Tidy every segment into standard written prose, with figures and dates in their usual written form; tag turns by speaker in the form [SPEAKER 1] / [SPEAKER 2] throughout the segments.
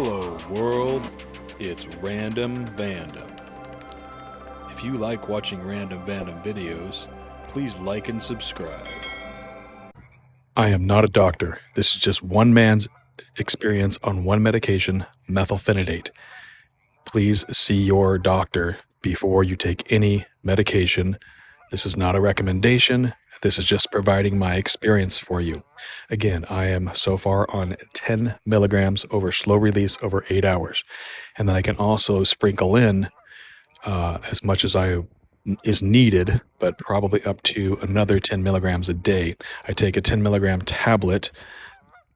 [SPEAKER 1] Hello world, it's Random Vandom. If you like watching Random Vandom videos, please like and subscribe. I am not a doctor. This is just one man's experience on one medication, methylphenidate. Please see your doctor before you take any medication. This is not a recommendation. This is just providing my experience for you. Again, I am so far on 10 milligrams over slow release over 8 hours. And then I can also sprinkle in as much as is needed, but probably up to another 10 milligrams a day. I take a 10 milligram tablet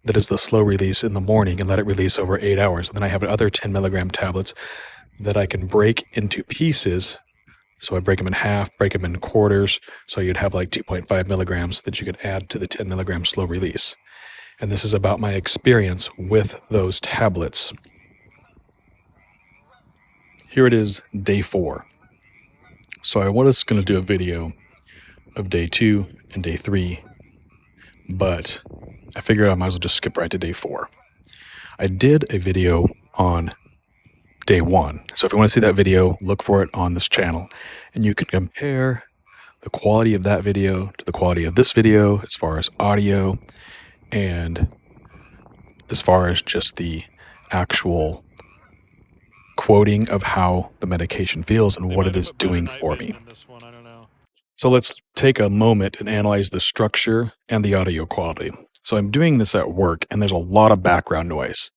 [SPEAKER 1] that is the slow release in the morning and let it release over 8 hours. And then I have other 10 milligram tablets that I can break into pieces. So I break them in half, break them in quarters. So you'd have like 2.5 milligrams that you could add to the 10 milligram slow release. And this is about my experience with those tablets. Here it is, day 4. So I was going to do a video of day 2 and day 3, but I figured I might as well just skip right to day 4. I did a video on day 1. So if you want to see that video, look for it on this channel. And you can compare the quality of that video to the quality of this video as far as audio and as far as just the actual quoting of how the medication feels and what it is doing for me. So let's take a moment and analyze the structure and the audio quality. So I'm doing this at work and there's a lot of background noise.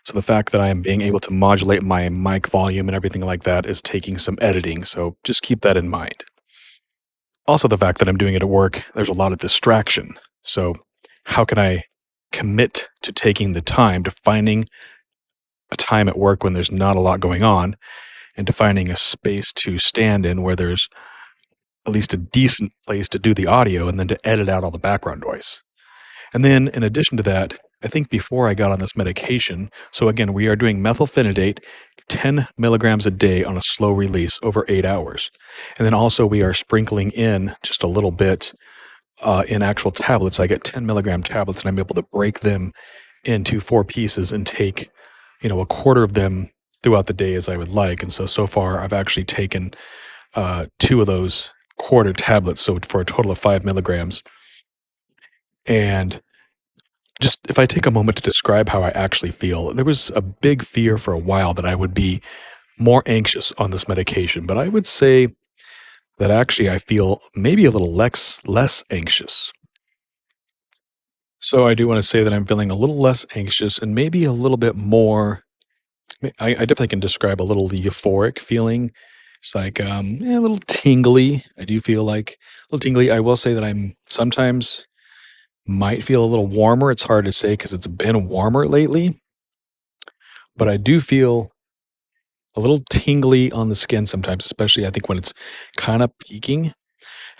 [SPEAKER 1] So the fact that I am being able to modulate my mic volume and everything like that is taking some editing. So just keep that in mind. Also, the fact that I'm doing it at work, there's a lot of distraction. So how can I commit to taking the time to finding a time at work when there's not a lot going on and to finding a space to stand in where there's at least a decent place to do the audio and then to edit out all the background noise. And then in addition to that, I think before I got on this medication, so again, we are doing methylphenidate, 10 milligrams a day on a slow release over 8 hours. And then also we are sprinkling in just a little bit in actual tablets. I get 10 milligram tablets and I'm able to break them into 4 pieces and take, a quarter of them throughout the day as I would like. And so far I've actually taken 2 of those quarter tablets, so for a total of 5 milligrams. And just if I take a moment to describe how I actually feel, there was a big fear for a while that I would be more anxious on this medication, but I would say that actually I feel maybe a little less anxious. So I do want to say that I'm feeling a little less anxious and maybe a little bit more, I definitely can describe a little euphoric feeling. It's like a little tingly. I do feel like a little tingly. I will say that I'm sometimes might feel a little warmer. It's hard to say because it's been warmer lately, but I do feel a little tingly on the skin sometimes, especially I think when it's kind of peaking.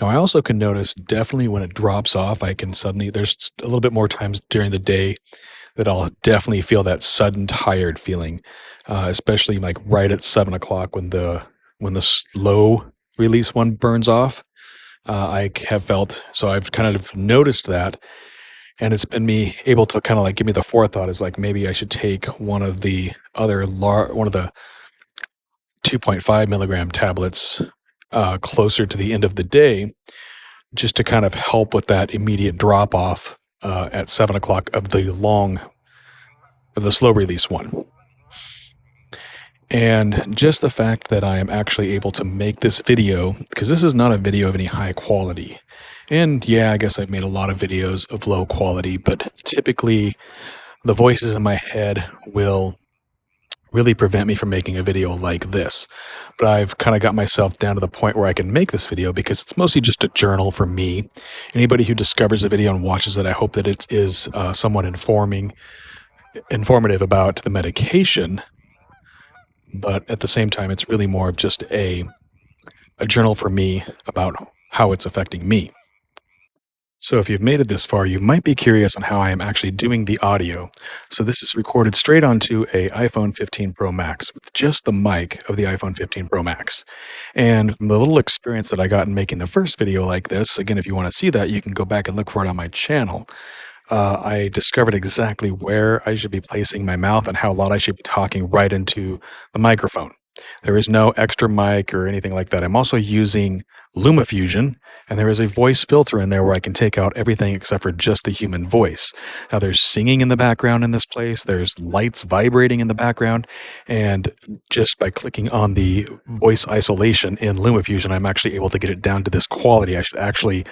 [SPEAKER 1] Now I also can notice definitely when it drops off, I can suddenly, there's a little bit more times during the day that I'll definitely feel that sudden tired feeling, especially like right at 7 o'clock when the slow release one burns off. I have felt, so I've kind of noticed that, and it's been me able to kind of like give me the forethought is like maybe I should take one of the 2.5 milligram tablets closer to the end of the day, just to kind of help with that immediate drop off at 7 o'clock of the slow release one. And just the fact that I am actually able to make this video, because this is not a video of any high quality. And yeah, I guess I've made a lot of videos of low quality, but typically the voices in my head will really prevent me from making a video like this. But I've kind of got myself down to the point where I can make this video because it's mostly just a journal for me. Anybody who discovers the video and watches it, I hope that it is somewhat informative about the medication. But at the same time, it's really more of just a journal for me about how it's affecting me. So if you've made it this far, you might be curious on how I am actually doing the audio. So this is recorded straight onto a iPhone 15 Pro Max with just the mic of the iPhone 15 Pro Max. And the little experience that I got in making the first video like this, again, if you want to see that, you can go back and look for it on my channel. I discovered exactly where I should be placing my mouth and how loud I should be talking right into the microphone. There is no extra mic or anything like that. I'm also using LumaFusion, and there is a voice filter in there where I can take out everything except for just the human voice. Now, there's singing in the background in this place, there's lights vibrating in the background, and just by clicking on the voice isolation in LumaFusion, I'm actually able to get it down to this quality. I should actually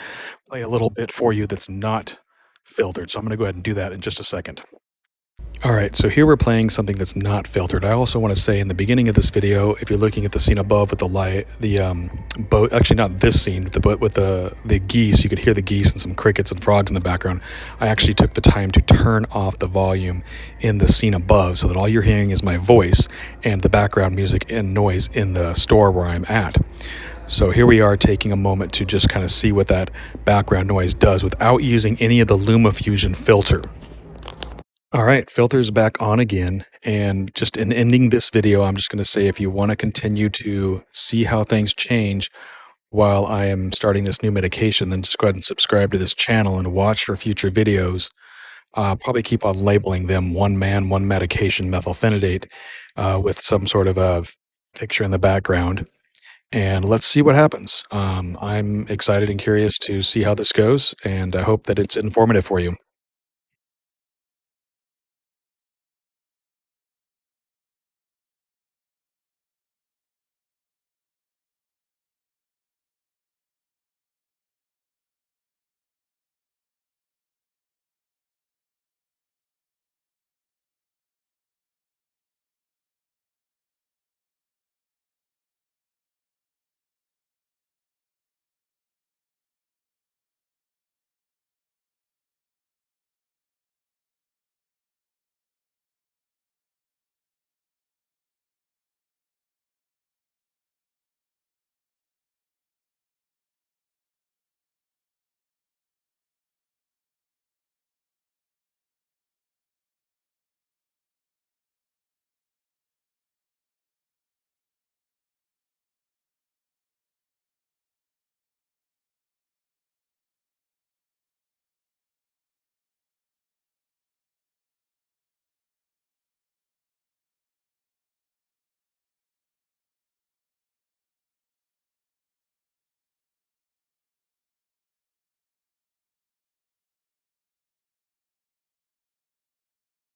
[SPEAKER 1] play a little bit for you that's not filtered. So I'm going to go ahead and do that in just a second. All right, so here we're playing something that's not filtered. I also want to say in the beginning of this video, if you're looking at the scene above with the light, the boat, actually not this scene, the boat with the geese, you could hear the geese and some crickets and frogs in the background. I actually took the time to turn off the volume in the scene above so that all you're hearing is my voice and the background music and noise in the store where I'm at. So here we are taking a moment to just kind of see what that background noise does without using any of the LumaFusion filter. All right, filter's back on again. And just in ending this video, I'm just going to say if you want to continue to see how things change while I am starting this new medication, then just go ahead and subscribe to this channel and watch for future videos. I'll probably keep on labeling them one man, one medication, methylphenidate, with some sort of a picture in the background. And let's see what happens. I'm excited and curious to see how this goes, and I hope that it's informative for you.